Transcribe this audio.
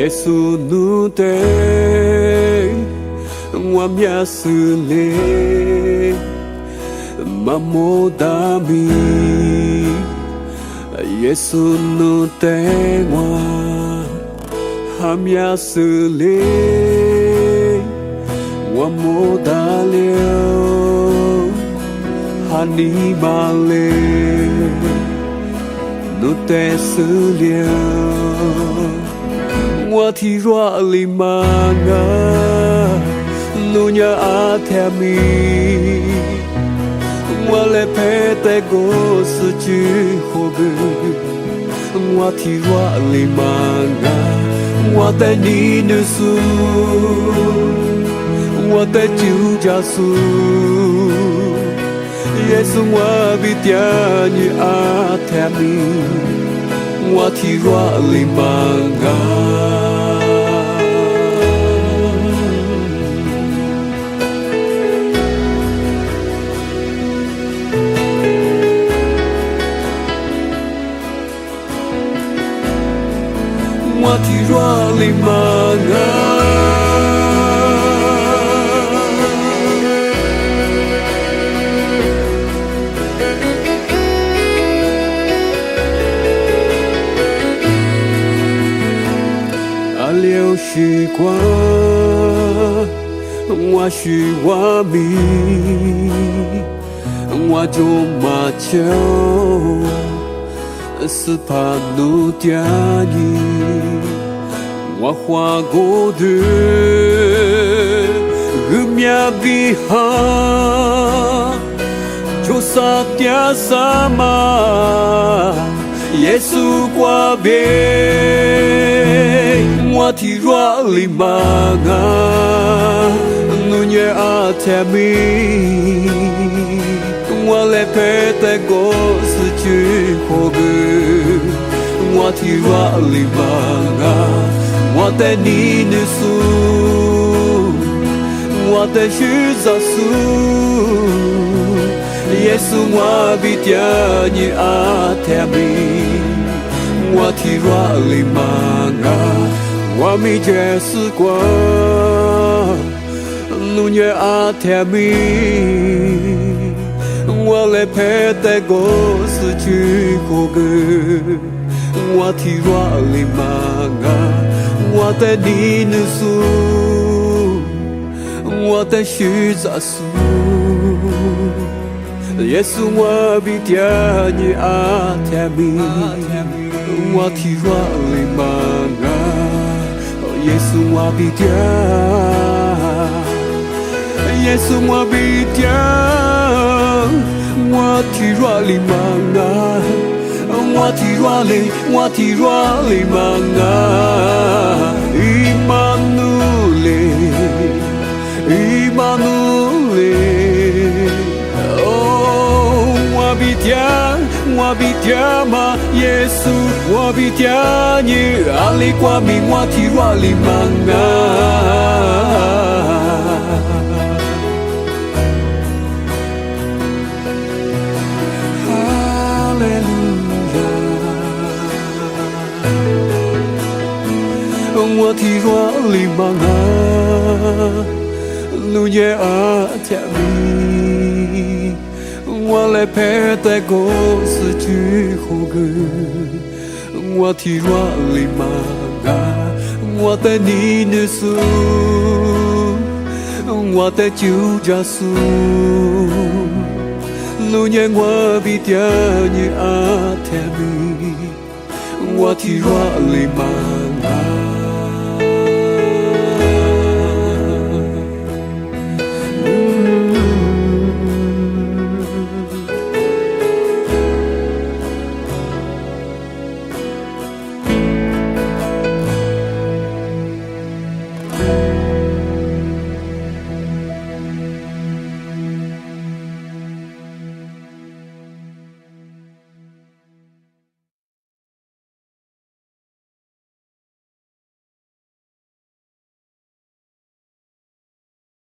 稣努得，我名是嘞，马莫达米，耶稣努得我，哈名是嘞，我莫达了，哈尼玛嘞，努得是了。我提若里玛啊，努呀阿天米，我来陪在过世之后个，我提若里玛啊，我带你的书，我带救家书，耶稣我比点你阿天米。我提若里玛啊，我提若里玛啊。流时光，我是我迷，我就马球，是怕努点你，我花过的，个命比哈，就啥点啥嘛，耶稣挂别。我提若里玛啊，努耶阿天米，我来陪在过世之后个，我提若里玛啊，我带你的书，我带许za书，耶稣我比点你阿天米，我提若里玛啊。我迷这时光，努耶阿天米，我来陪在过世之后个，我提若里玛啊，我带你的书，我带许za书，耶稣我比点你阿天米，我提若里玛啊。耶稣我比点，耶稣我比点，我提若里玛啊，我提若里，我提若里玛啊，伊玛努里，伊玛努里，哦，我比点。我比点嘛，耶稣，我比点你，阿里挂名我提若里玛啊，哈利路亚，我提若里玛啊，路耶阿天米。我来陪在过世之后个，我提若里玛啊，我带你的书，我带救家书，路年我比点你阿天米，我提若里玛啊。